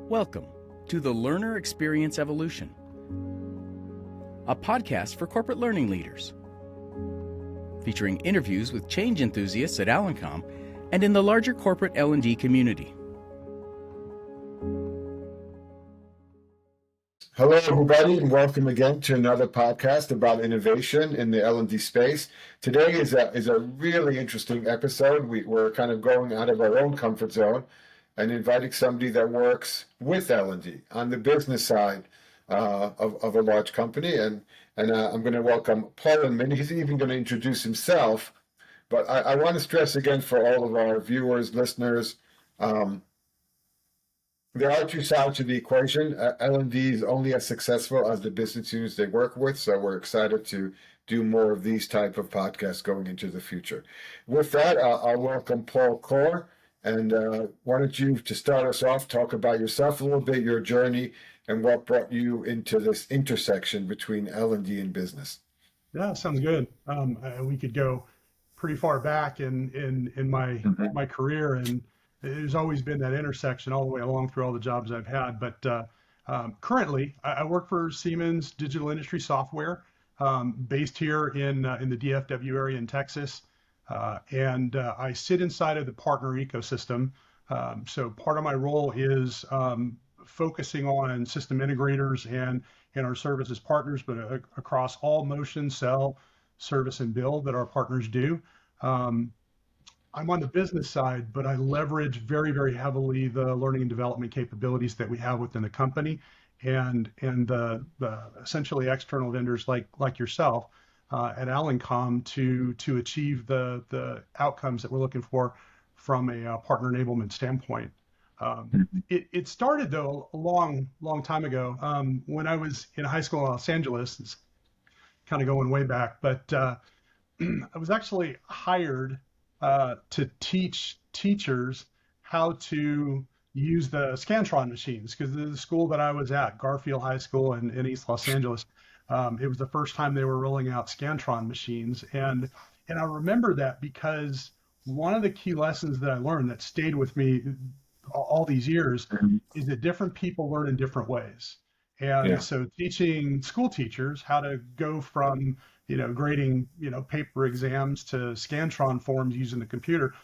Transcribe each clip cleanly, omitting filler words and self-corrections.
Welcome to the Learner Experience Evolution, a podcast for corporate learning leaders, featuring interviews with change enthusiasts at Alencom and in the larger corporate L&D community. Hello, everybody, and welcome again to another podcast about innovation in the L&D space. Today is a really interesting episode. We're kind of going out of our own comfort zone and inviting somebody that works with L&D on the business side of a large company. And I'm going to welcome Paul Inman. He's even going to introduce himself. But I want to stress again for all of our viewers, listeners, there are two sides to the equation. L&D is only as successful as the business units they work with, so we're excited to do more of these type of podcasts going into the future. With that, I'll welcome Paul Core, and why don't you, to start us off, talk about yourself a little bit, your journey, and what brought you into this intersection between L&D and business. Yeah, sounds good. We could go pretty far back in my career, and there's always been that intersection all the way along through all the jobs I've had. But currently, I work for Siemens Digital Industry Software, based here in the DFW area in Texas. And I sit inside of the partner ecosystem. So part of my role is focusing on system integrators and our services partners, but across all motion, sell, service, and build that our partners do. I'm on the business side, but I leverage very, very heavily the learning and development capabilities that we have within the company and the essentially external vendors like yourself at Alencom to achieve the outcomes that we're looking for from a partner enablement standpoint. It started, though, a long time ago when I was in high school in Los Angeles. It's kind of going way back, but I was actually hired to teach teachers how to use the Scantron machines, because the school that I was at, Garfield High School in East Los Angeles, it was the first time they were rolling out Scantron machines. And I remember that because one of the key lessons that I learned that stayed with me all these years is that different people learn in different ways. And so teaching school teachers how to go from grading, paper exams to Scantron forms using the computer.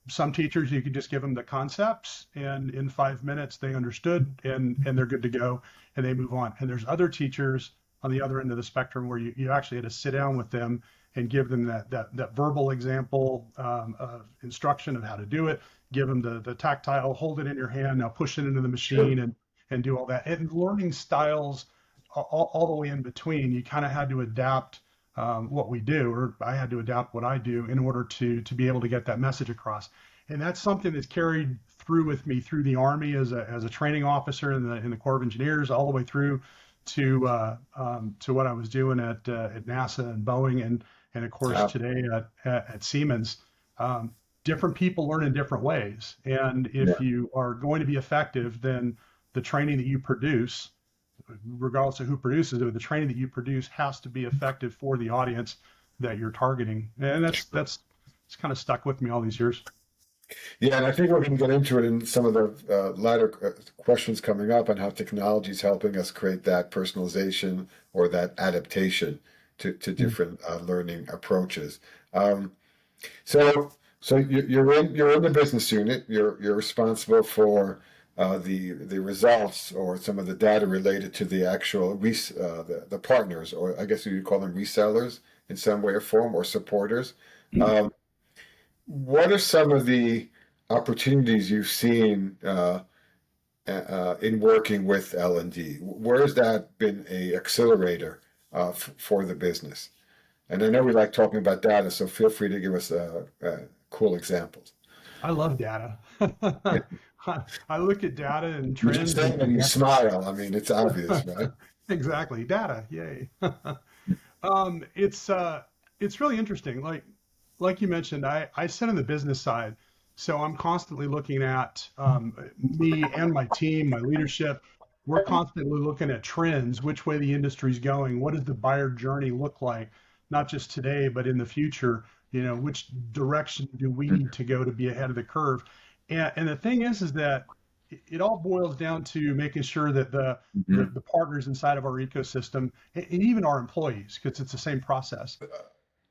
Some teachers, you could just give them the concepts, and in 5 minutes they understood, and they're good to go, and they move on. And there's other teachers on the other end of the spectrum where you actually had to sit down with them and give them that verbal example of instruction of how to do it, give them the tactile, hold it in your hand, now push it into the machine, and do all that. And learning styles all the way in between, you kind of had to adapt what we do, or I had to adapt what I do in order to be able to get that message across. And that's something that's carried through with me through the Army as a training officer in the Corps of Engineers, all the way through to what I was doing at NASA and Boeing, and of course today at Siemens. Different people learn in different ways, and if you are going to be effective, then the training that you produce, regardless of who produces it, the training that you produce has to be effective for the audience that you're targeting. And that's kind of stuck with me all these years. Yeah, and I think we're going to get into it in some of the latter questions coming up on how technology is helping us create that personalization or that adaptation to different learning approaches. So you're in the business unit. You're responsible for the results or some of the data related to the actual the partners, or I guess you call them resellers in some way or form, or supporters. What are some of the opportunities you've seen in working with L&D? Where has that been an accelerator for the business? And I know we like talking about data, so feel free to give us cool examples. I love data. I look at data and trends. And you smile. I mean, it's obvious, right? Exactly. Data. Yay. It's really interesting. Like you mentioned, I sit on the business side, so I'm constantly looking at me and my team, my leadership. We're constantly looking at trends, which way the industry's going, what does the buyer journey look like, not just today, but in the future. Which direction do we need to go to be ahead of the curve? And the thing is that it all boils down to making sure that Mhm. the partners inside of our ecosystem and even our employees, because it's the same process.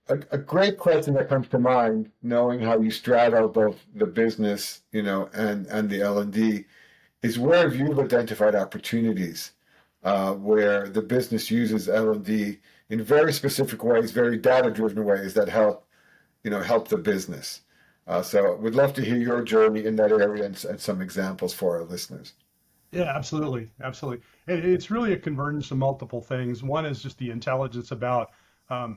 A great question that comes to mind, knowing how you straddle both the business, and the L&D, is where have you identified opportunities where the business uses L&D in very specific ways, very data-driven ways that help the business. So we'd love to hear your journey in that area and some examples for our listeners. Yeah, absolutely, absolutely. And it's really a convergence of multiple things. One is just the intelligence about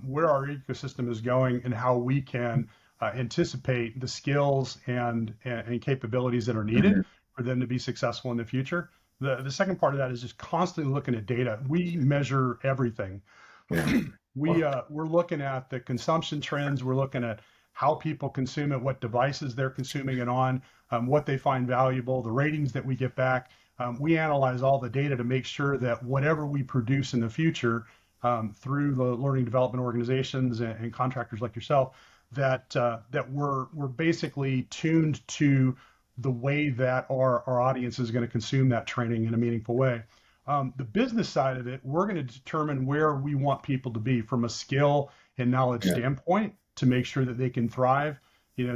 where our ecosystem is going and how we can anticipate the skills and capabilities that are needed Hmm. for them to be successful in the future. The second part of that is just constantly looking at data. We measure everything. Yeah. We're looking at the consumption trends. We're looking at how people consume it, what devices they're consuming it on, what they find valuable, the ratings that we get back. We analyze all the data to make sure that whatever we produce in the future through the learning development organizations and contractors like yourself, that we're basically tuned to the way that our audience is going to consume that training in a meaningful way. The business side of it, we're going to determine where we want people to be from a skill and knowledge Yeah. standpoint to make sure that they can thrive,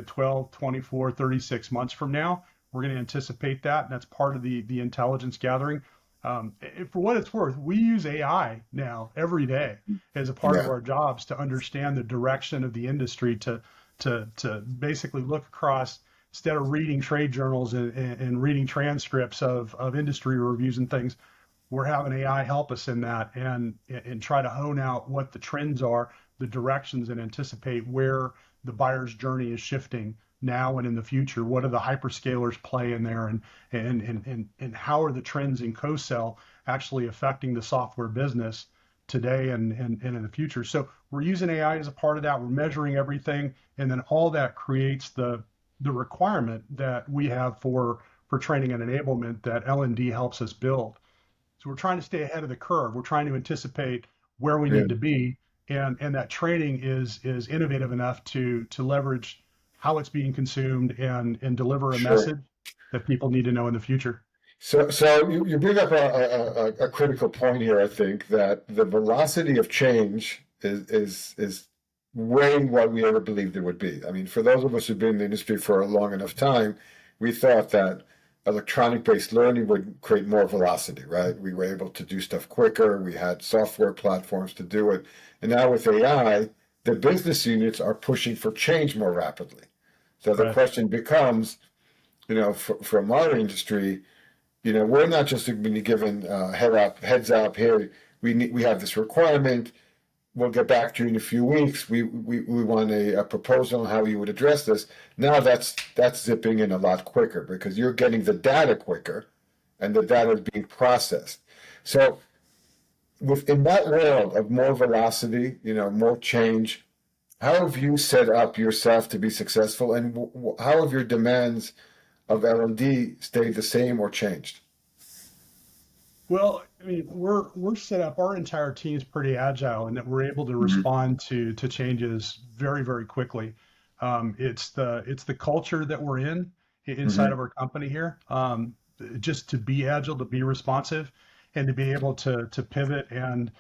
12, 24, 36 months from now. We're going to anticipate that, and that's part of the intelligence gathering. For what it's worth, we use AI now every day as a part of Yeah. our jobs to understand the direction of the industry, to basically look across instead of reading trade journals and reading transcripts of industry reviews and things. We're having AI help us in that and try to hone out what the trends are, the directions, and anticipate where the buyer's journey is shifting now and in the future. What do the hyperscalers play in there, and how are the trends in co-sell actually affecting the software business today and in the future? So we're using AI as a part of that. We're measuring everything, and then all that creates the requirement that we have for training and enablement that L&D helps us build. So we're trying to stay ahead of the curve. We're trying to anticipate where we Yeah. need to be, and that training is innovative enough to leverage how it's being consumed and deliver a Sure. message that people need to know in the future. So you bring up a critical point here, I think, that the velocity of change is way what we ever believed it would be. I mean, for those of us who've been in the industry for a long enough time, we thought that electronic-based learning would create more velocity, right? We were able to do stuff quicker. We had software platforms to do it. And now with AI, the business units are pushing for change more rapidly. So the Right. question becomes, from our industry, we're not just being given heads up. Here, we have this requirement. We'll get back to you in a few weeks. We want a proposal on how you would address this. Now that's zipping in a lot quicker because you're getting the data quicker, and the data is being processed. So within that world of more velocity, more change, how have you set up yourself to be successful, and how have your demands of L&D stayed the same or changed? Well, I mean, we're set up. Our entire team is pretty agile, and that we're able to Hmm. respond to changes very, very quickly. It's the culture that we're in inside Hmm. of our company here. Just to be agile, to be responsive, and to be able to pivot. And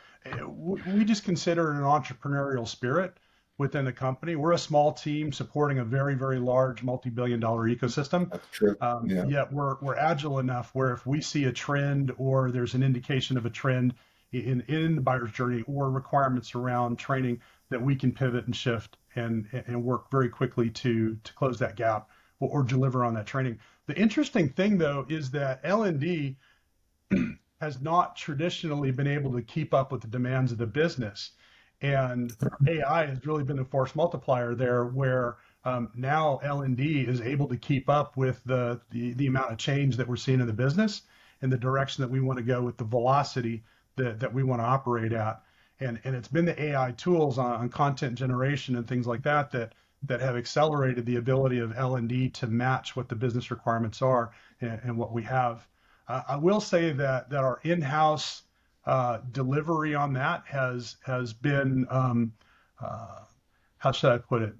we just consider it an entrepreneurial spirit within the company. We're a small team supporting a very, very large multi-billion-dollar ecosystem. That's true. Yeah. Yet we're agile enough where if we see a trend or there's an indication of a trend in the buyer's journey or requirements around training, that we can pivot and shift and work very quickly to close that gap or deliver on that training. The interesting thing though is that L&D has not traditionally been able to keep up with the demands of the business. And AI has really been a force multiplier there, where now L&D is able to keep up with the amount of change that we're seeing in the business and the direction that we want to go with the velocity that we want to operate at. And it's been the AI tools on content generation and things like that have accelerated the ability of L&D to match what the business requirements are and what we have. I will say that our in-house delivery on that has been how should I put it?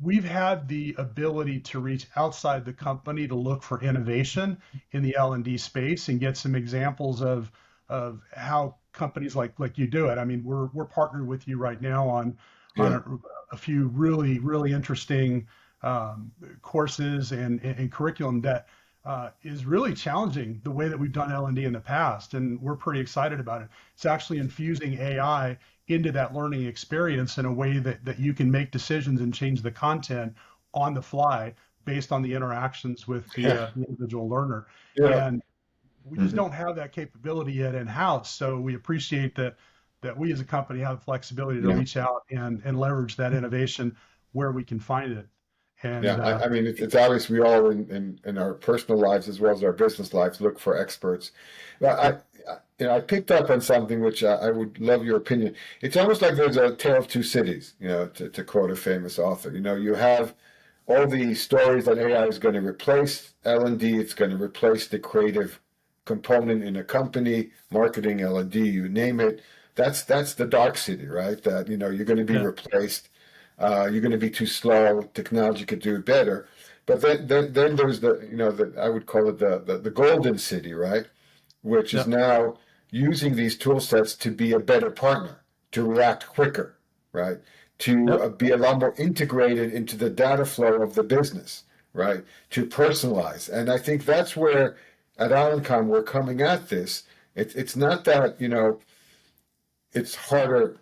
we've had the ability to reach outside the company to look for innovation in the L&D space and get some examples of how companies like you do it. I mean, we're partnered with you right now on Yeah. a few really interesting courses and curriculum that is really challenging the way that we've done L&D in the past, and we're pretty excited about it. It's actually infusing AI into that learning experience in a way that you can make decisions and change the content on the fly based on the interactions with Yeah. the individual learner. Yeah. And we just Mhm. don't have that capability yet in-house. So we appreciate that we as a company have the flexibility to Yeah. reach out and leverage that innovation where we can find it. Yeah, And I mean, it's obvious we all in our personal lives as well as our business lives look for experts. But I picked up on something which I would love your opinion. It's almost like there's a tale of two cities, to quote a famous author. You have all the stories that AI is going to replace L&D, it's going to replace the creative component in a company, marketing, L&D, you name it. That's the dark city, right? That, you're going to be yeah, replaced. You're going to be too slow. Technology could do it better. But then there's I would call it the golden city, right? Which is yeah, now using these tool sets to be a better partner, to react quicker, right? To yep, be a lot more integrated into the data flow of the business, right? To personalize. And I think that's where at Alencom we're coming at this. It's not that, it's harder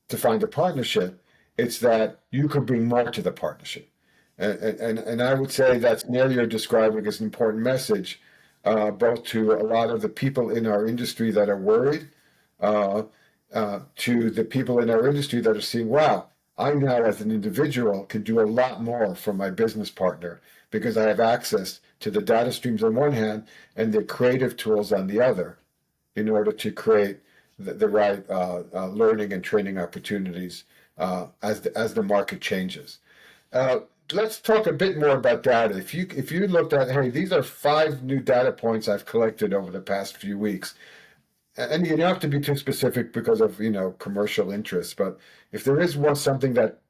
to find a partnership. It's that you could bring more to the partnership. And I would say that's nearly you're describing as an important message, both to a lot of the people in our industry that are worried, uh, to the people in our industry that are seeing, wow, I now as an individual can do a lot more for my business partner because I have access to the data streams on one hand and the creative tools on the other in order to create the right learning and training opportunities as the market changes. Uh, let's talk a bit more about data. If you looked at, hey, these are 5 new data points I've collected over the past few weeks, and you don't have to be too specific because of commercial interests, but if there is something that,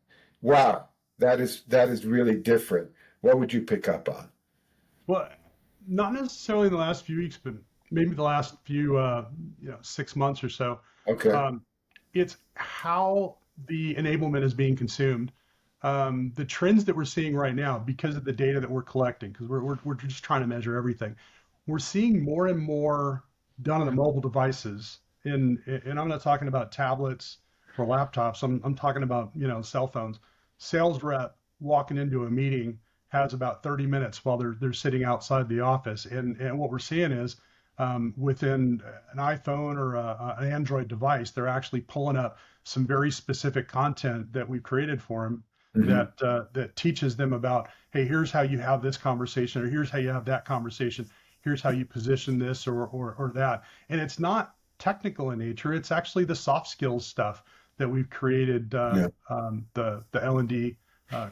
wow, that is really different, what would you pick up on? well, not necessarily in the last few weeks, but maybe the last few 6 months or so. Okay. Um, it's how the enablement is being consumed. The trends that we're seeing right now, because of the data that we're collecting, because we're just trying to measure everything, we're seeing more and more done on the mobile devices. And I'm not talking about tablets or laptops. I'm talking about cell phones. Sales rep walking into a meeting has about 30 minutes while they're sitting outside the office, and what we're seeing is within an iPhone or an Android device, they're actually pulling up some very specific content that we've created for them Hmm. that teaches them about, hey, here's how you have this conversation, or here's how you have that conversation, here's how you position this or that. And it's not technical in nature; it's actually the soft skills stuff that we've created Yeah. the L&D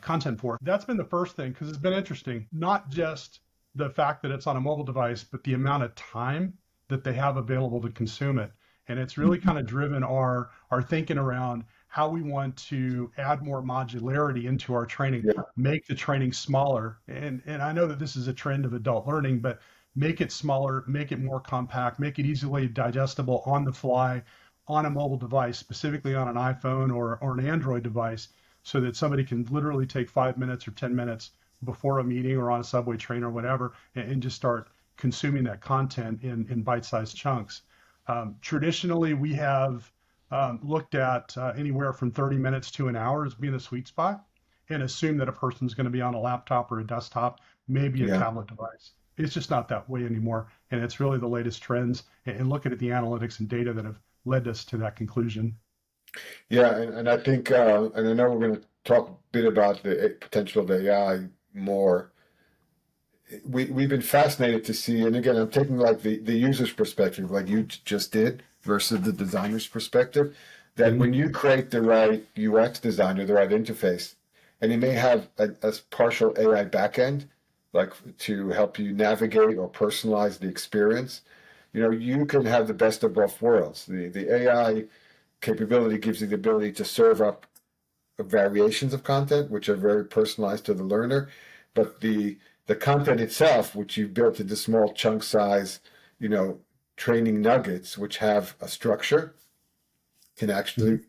content for. That's been the first thing because it's been interesting, not just the fact that it's on a mobile device, but the amount of time that they have available to consume it. And it's really kind of driven our thinking around how we want to add more modularity into our training, Yeah. make the training smaller. And I know that this is a trend of adult learning, but make it smaller, make it more compact, make it easily digestible on the fly on a mobile device, specifically on an iPhone or an Android device, so that somebody can literally take 5 minutes or 10 minutes before a meeting or on a subway train or whatever and just start consuming that content in bite-sized chunks. Traditionally, we have looked at anywhere from 30 minutes to an hour as being the sweet spot and assume that a person's going to be on a laptop or a desktop, maybe a Yeah. tablet device. It's just not that way anymore. And it's really the latest trends and looking at the analytics and data that have led us to that conclusion. Yeah, and I think, and I know we're going to talk a bit about the potential of AI more. We've been fascinated to see, and again, I'm taking like the user's perspective, like you just did, versus the designer's perspective, that when Mhm. you create the right UX design or the right interface, and you may have a partial AI backend, like to help you navigate or personalize the experience, you can have the best of both worlds. The AI capability gives you the ability to serve up variations of content, which are very personalized to the learner, but the content itself, which you've built into small chunk size, you know, training nuggets, which have a structure, can actually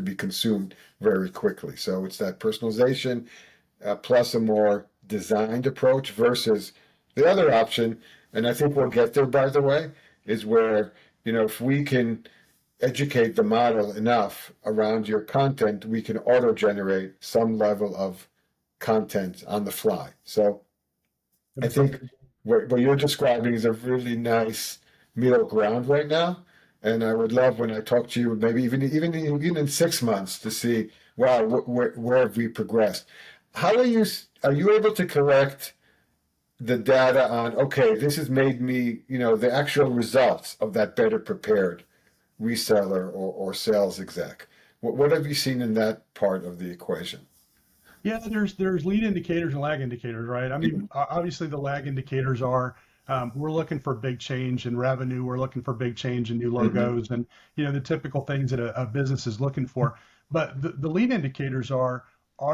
be consumed very quickly. So it's that personalization plus a more designed approach versus the other option. And I think we'll get there, by the way, is where, you know, if we can educate the model enough around your content, we can auto generate some level of content on the fly. So I think what you're describing is a really nice middle ground right now. And I would love when I talk to you, maybe even in 6 months, to see, wow, where have we progressed? How are you able to collect the data on, okay, this has made me, you know, the actual results of that better prepared reseller or sales exec? What have you seen in that part of the equation? Yeah, there's lead indicators and lag indicators, right? I mean, obviously the lag indicators are we're looking for big change in revenue, we're looking for big change in new Mm-hmm. logos, and the typical things that a business is looking for. But the lead indicators are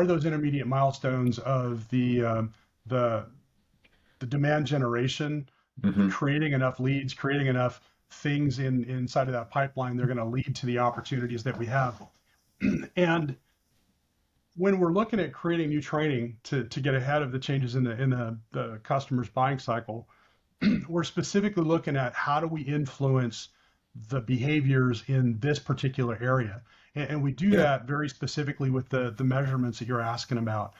those intermediate milestones of the the demand generation, Mm-hmm. creating enough leads, creating enough things inside of that pipeline, they're going to lead to the opportunities that we have. And when we're looking at creating new training to get ahead of the changes in the customer's buying cycle, we're specifically looking at how do we influence the behaviors in this particular area. And we do Yeah. that very specifically with the measurements that you're asking about.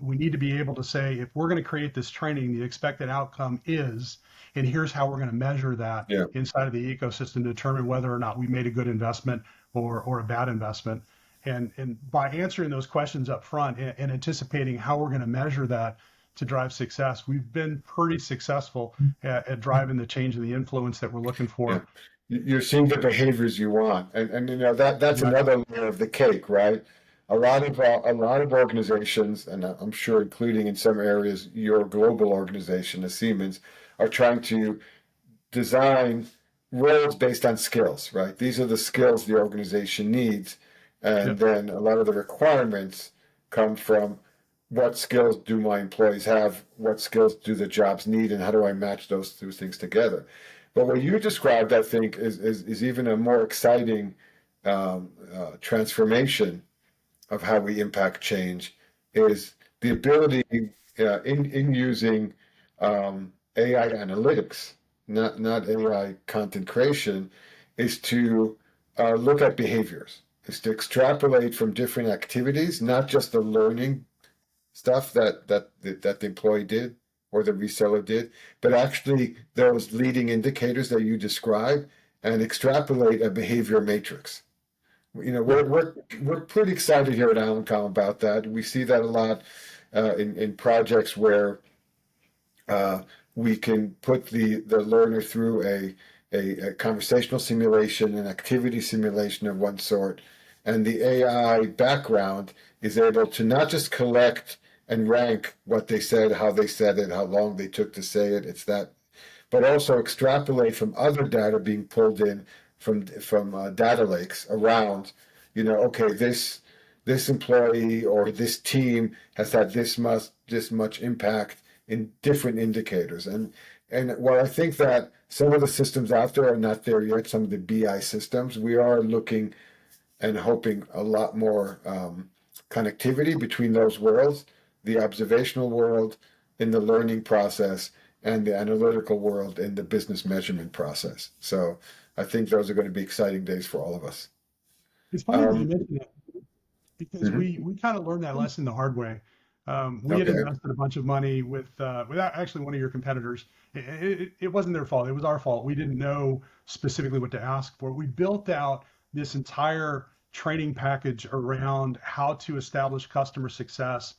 We need to be able to say, if we're going to create this training, the expected outcome is, and here's how we're going to measure that Yeah. inside of the ecosystem to determine whether or not we made a good investment or a bad investment. And by answering those questions up front and anticipating how we're going to measure that to drive success, we've been pretty successful at driving the change and the influence that we're looking Yeah. for. You're seeing the behaviors you want, and you know that's Exactly. another layer of the cake, right? A lot of organizations, and I'm sure including in some areas your global organization, the Siemens, are trying to design roles based on skills, right? These are the skills the organization needs, and Yep. then a lot of the requirements come from what skills do my employees have, what skills do the jobs need, and how do I match those two things together? But what you described, I think, is even a more exciting transformation of how we impact change, is the ability in using AI analytics, not AI content creation, is to look at behaviors, is to extrapolate from different activities, not just the learning stuff that the employee did or the reseller did, but actually those leading indicators that you describe, and extrapolate a behavior matrix. You know, Yep. we're pretty excited here at Alencom about that. We see that a lot in projects where uh, we can put the learner through a conversational simulation, an activity simulation of one sort, and the AI background is able to not just collect and rank what they said, how they said it, how long they took to say it. It's that, but also extrapolate from other data being pulled in from data lakes around. You know, okay, this employee or this team has had this much impact in different indicators. And while I think that some of the systems out there are not there yet, some of the BI systems, we are looking and hoping a lot more connectivity between those worlds, the observational world in the learning process and the analytical world in the business measurement process. So I think those are going to be exciting days for all of us. It's funny that you Um, mentioned that because mhm. we kind of learned that lesson the hard way. We had Okay. invested a bunch of money with actually one of your competitors. It wasn't their fault. It was our fault. We didn't know specifically what to ask for. We built out this entire training package around how to establish customer success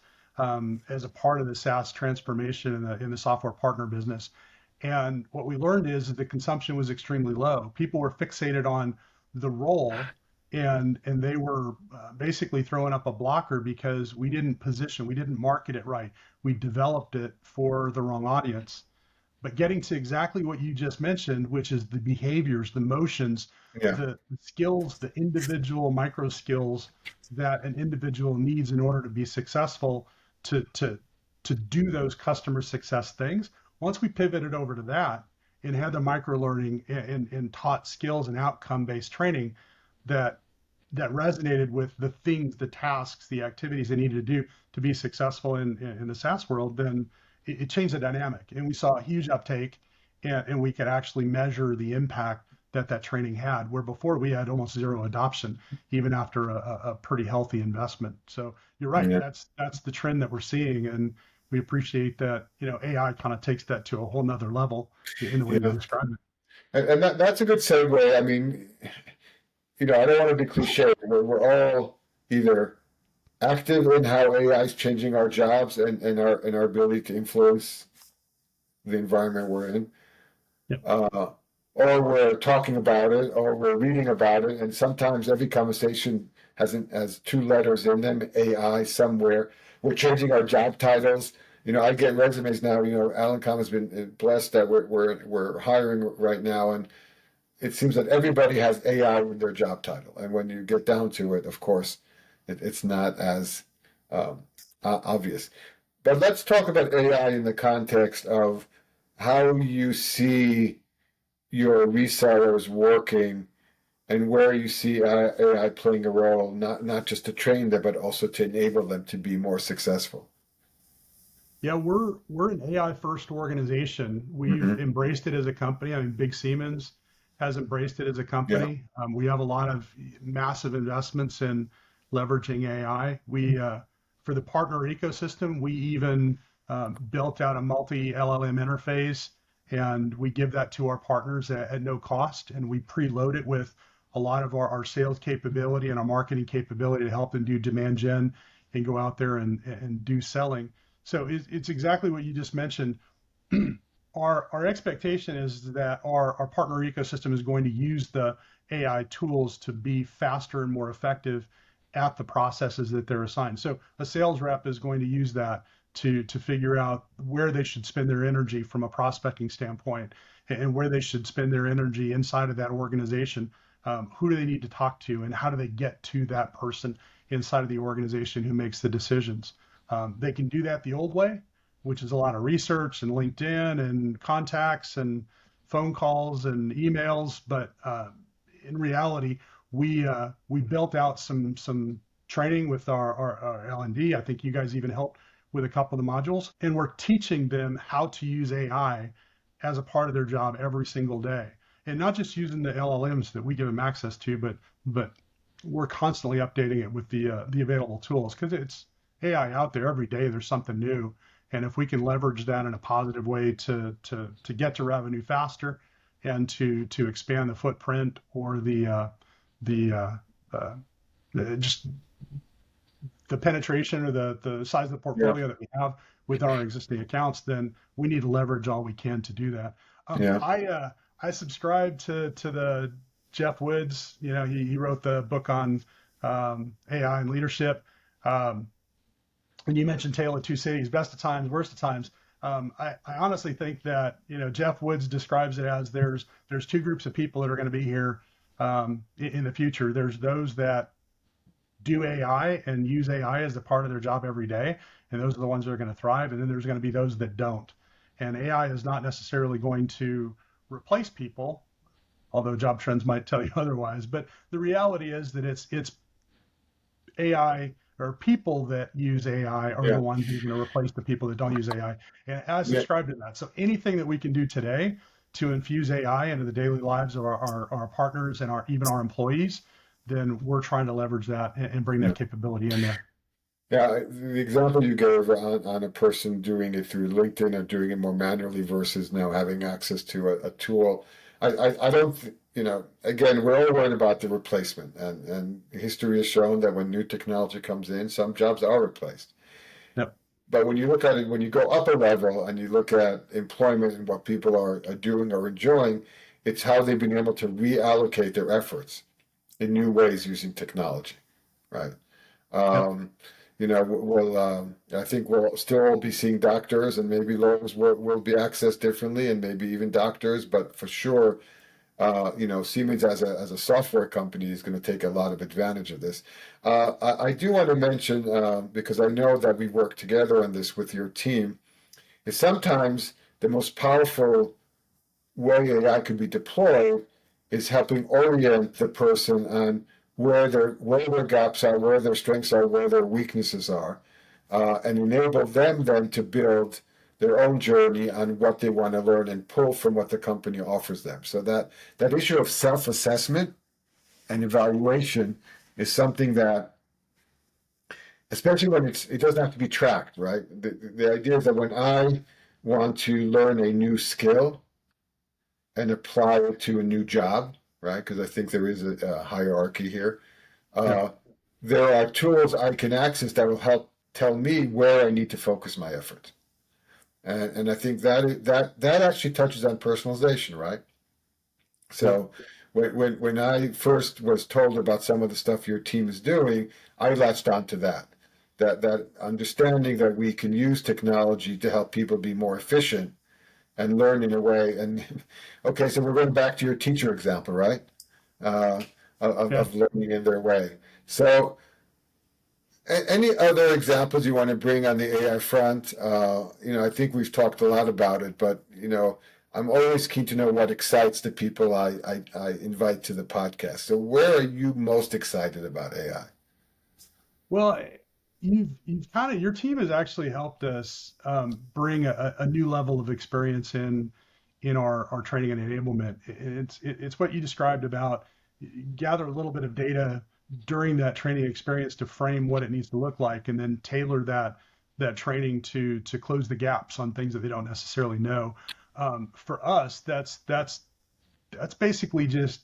as a part of the SaaS transformation in the software partner business. And what we learned is that the consumption was extremely low. People were fixated on the role, and they were basically throwing up a blocker because we didn't market it right. We developed it for the wrong audience. but getting to exactly what you just mentioned, which is the behaviors, the motions, Yeah. the skills, the individual micro skills that an individual needs in order to be successful to do those customer success things. Once we pivoted over to that and had the micro learning and taught skills and outcome based training that resonated with the things, the tasks, the activities they needed to do to be successful in the SaaS world, then it changed the dynamic. And we saw a huge uptake, and we could actually measure the impact that training had, where before we had almost zero adoption, even after a pretty healthy investment. So you're right, Yeah. that's the trend that we're seeing, and we appreciate that, AI kind of takes that to a whole nother level in the way you Yeah. described it. And that's a good segue. I mean, I don't want to be cliche. We're all either active in how AI is changing our jobs and our ability to influence the environment we're in, Yep. or we're talking about it, or we're reading about it, and sometimes every conversation has two letters in them, AI somewhere. We're changing our job titles. I get resumes now. Alencom has been blessed that we're hiring right now, and it seems that everybody has AI in their job title. And when you get down to it, of course, it's not as obvious. But let's talk about AI in the context of how you see your resellers working and where you see AI playing a role, not just to train them, but also to enable them to be more successful. Yeah, we're an AI first organization. We've Hmm. embraced it as a company. I mean, Big Siemens has embraced it as a Yeah. company. We have a lot of massive investments in leveraging AI. For the partner ecosystem, we even built out a multi LLM interface, and we give that to our partners at no cost. And we preload it with a lot of our sales capability and our marketing capability to help them do demand gen and go out there and do selling. So it's exactly what you just mentioned. Our expectation is that our partner ecosystem is going to use the AI tools to be faster and more effective at the processes that they're assigned. So a sales rep is going to use that to figure out where they should spend their energy from a prospecting standpoint, and where they should spend their energy inside of that organization. Who do they need to talk to, and how do they get to that person inside of the organization who makes the decisions? They can do that the old way, which is a lot of research and LinkedIn and contacts and phone calls and emails. But in reality, we built out some training with our L&D. I think you guys even helped with a couple of the modules, and we're teaching them how to use AI as a part of their job every single day, and not just using the LLMs that we give them access to, but we're constantly updating it with the available tools, because it's AI out there every day. There's something new, and if we can leverage that in a positive way to get to revenue faster and to expand the footprint or the just the penetration or the size of the Yeah. portfolio that we have with our existing accounts, then we need to leverage all we can to do that. Yeah. I subscribe to the Jeff Woods. He wrote the book on AI and leadership. And you mentioned Tale of Two Cities, best of times, worst of times. I honestly think that Jeff Woods describes it as there's two groups of people that are going to be here in the future. There's those that do AI and use AI as a part of their job every day, and those are the ones that are going to thrive. And then there's going to be those that don't. And AI is not necessarily going to replace people, although job trends might tell you otherwise. But the reality is that it's AI, or people that use AI are Yeah. the ones who are going to replace the people that don't use AI. And I Yeah. subscribe to that. So anything that we can do today to infuse AI into the daily lives of our partners and even our employees, then we're trying to leverage that and bring Yeah. that capability in there. Yeah, the example you gave on a person doing it through LinkedIn or doing it more manually versus now having access to a tool, I don't, again, we're all worried about the replacement, and history has shown that when new technology comes in, some jobs are replaced. Yep. But when you look at it, when you go up a level and you look at employment and what people are doing or enjoying, it's how they've been able to reallocate their efforts in new ways using technology, right? Yep. Um, I think we'll still be seeing doctors, and maybe loans will be accessed differently, and maybe even doctors, but for sure, Siemens as a software company is going to take a lot of advantage of this. I do want to mention, because I know that we work together on this with your team, is sometimes the most powerful way AI could be deployed is helping orient the person on where their gaps are, where their strengths are, where their weaknesses are, and enable them then to build their own journey on what they want to learn and pull from what the company offers them. So that issue of self-assessment and evaluation is something that, especially when it doesn't have to be tracked, right? The idea is that when I want to learn a new skill and apply it to a new job, right? Because I think there is a hierarchy here. Yeah. There are tools I can access that will help tell me where I need to focus my effort. And I think that actually touches on personalization, right? So when I first was told about some of the stuff your team is doing, I latched onto that understanding that we can use technology to help people be more efficient and learn in a way. And okay, so we're going back to your teacher example, right? Of learning in their way. So any other examples you want to bring on the AI front? I think we've talked a lot about it, but I'm always keen to know what excites the people I invite to the podcast. So where are you most excited about AI? Well, you've kind of your team has actually helped us bring a new level of experience in our training and enablement. It's what you described about gather a little bit of data during that training experience to frame what it needs to look like, and then tailor that training to close the gaps on things that they don't necessarily know. For us, that's basically just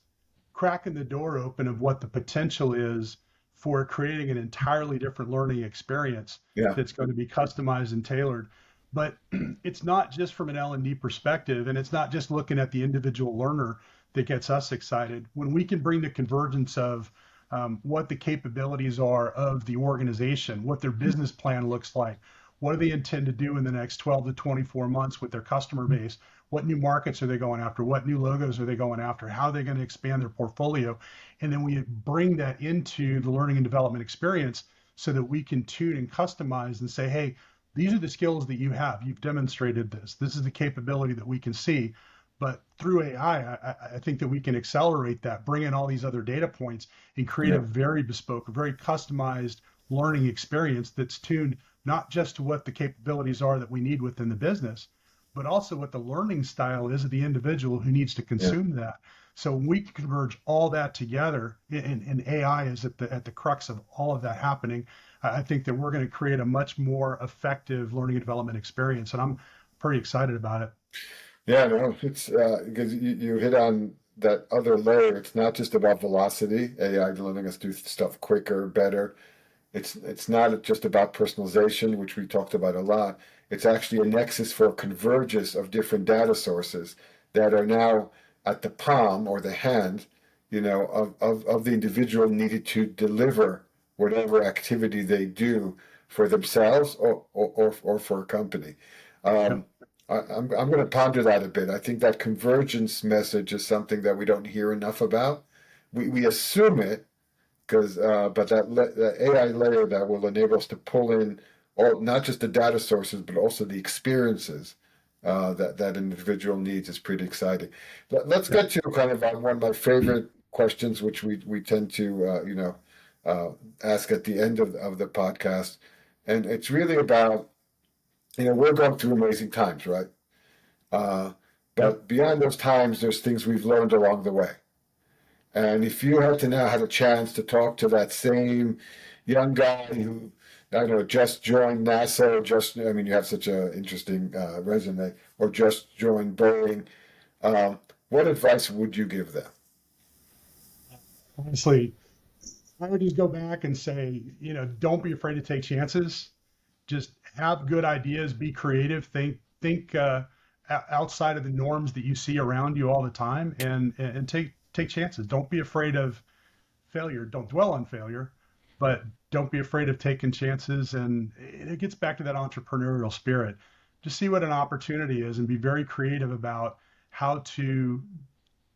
cracking the door open of what the potential is for creating an entirely different learning experience Yeah. that's going to be customized and tailored. But it's not just from an L&D perspective, and it's not just looking at the individual learner that gets us excited. When we can bring the convergence of what the capabilities are of the organization, what their business plan looks like, what do they intend to do in the next 12 to 24 months with their customer base, what new markets are they going after, what new logos are they going after, how are they going to expand their portfolio, and then we bring that into the learning and development experience so that we can tune and customize and say, hey, these are the skills that you have. You've demonstrated this. This is the capability that we can see. But through AI, I think that we can accelerate that, bring in all these other data points, and create a very bespoke, a very customized learning experience that's tuned not just to what the capabilities are that we need within the business, but also what the learning style is of the individual who needs to consume that. So when we converge all that together, and AI is at the crux of all of that happening, I think that we're going to create a much more effective learning and development experience, and I'm pretty excited about it. Yeah, no, it's because you hit on that other layer. It's not just about velocity, AI letting us do stuff quicker, better. It's not just about personalization, which we talked about a lot. It's actually a nexus for convergence of different data sources that are now at the palm or the hand, of the individual needed to deliver whatever activity they do for themselves or for a company. Yeah. I'm going to ponder that a bit. I think that convergence message is something that we don't hear enough about. We assume it but that AI layer that will enable us to pull in not just the data sources, but also the experiences that an individual needs is pretty exciting. Let's get to kind of one of my favorite questions, which we tend to ask at the end of the podcast, and it's really about we're going through amazing times, right? But beyond those times, there's things we've learned along the way. And if you had to now have a chance to talk to that same young guy who, I don't know, just joined NASA, you have such an interesting resume, or just joined Boeing, what advice would you give them? Honestly, I would just go back and say, don't be afraid to take chances. Just have good ideas, be creative, think outside of the norms that you see around you all the time, and take chances. Don't be afraid of failure. Don't dwell on failure, but don't be afraid of taking chances. And it gets back to that entrepreneurial spirit. Just see what an opportunity is and be very creative about how to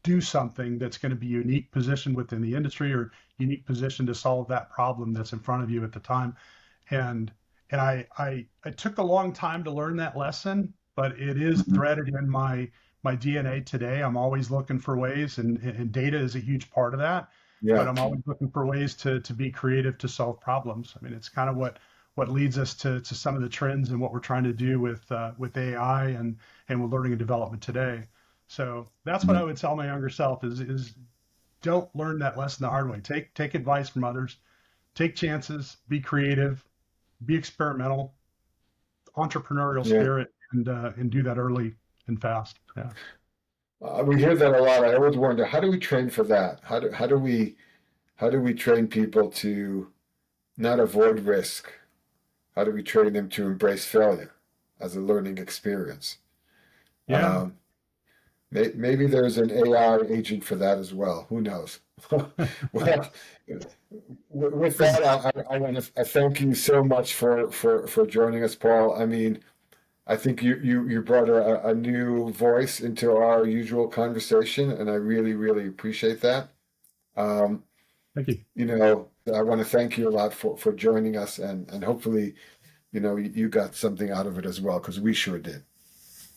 do something that's going to be unique position within the industry or unique position to solve that problem that's in front of you at the time. And I took a long time to learn that lesson, but it is threaded in my DNA today. I'm always looking for ways, and data is a huge part of that. But Yeah. I'm always looking for ways to be creative to solve problems. I mean, it's kind of what leads us to some of the trends and what we're trying to do with AI and with learning and development today. So that's what I would tell my younger self is don't learn that lesson the hard way. Take advice from others, take chances, be creative, be experimental, entrepreneurial Yeah. spirit, and do that early and fast. Yeah. We hear that a lot. I always wonder, how do we train for that? How do we train people to not avoid risk? How do we train them to embrace failure as a learning experience? Yeah. Maybe there's an AI agent for that as well. Who knows? Well, with that, I want to thank you so much for joining us, Paul. I mean, I think you brought a new voice into our usual conversation, and I really, really appreciate that. Thank you. You know, I want to thank you a lot for joining us, and hopefully, you know, you got something out of it as well, because we sure did.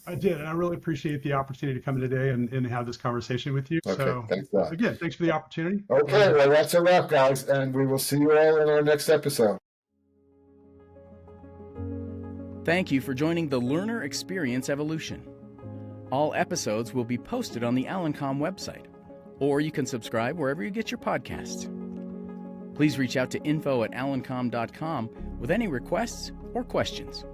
I did, and I really appreciate the opportunity to come in today and have this conversation with you. Okay, So thanks a lot. again, thanks for the opportunity. Okay, well, that's a wrap, guys, and we will see you all in our next episode. Thank you for joining the Learner Experience Evolution. All episodes will be posted on the Alencom website, or you can subscribe wherever you get your podcasts. Please reach out to info@alencom.com with any requests or questions.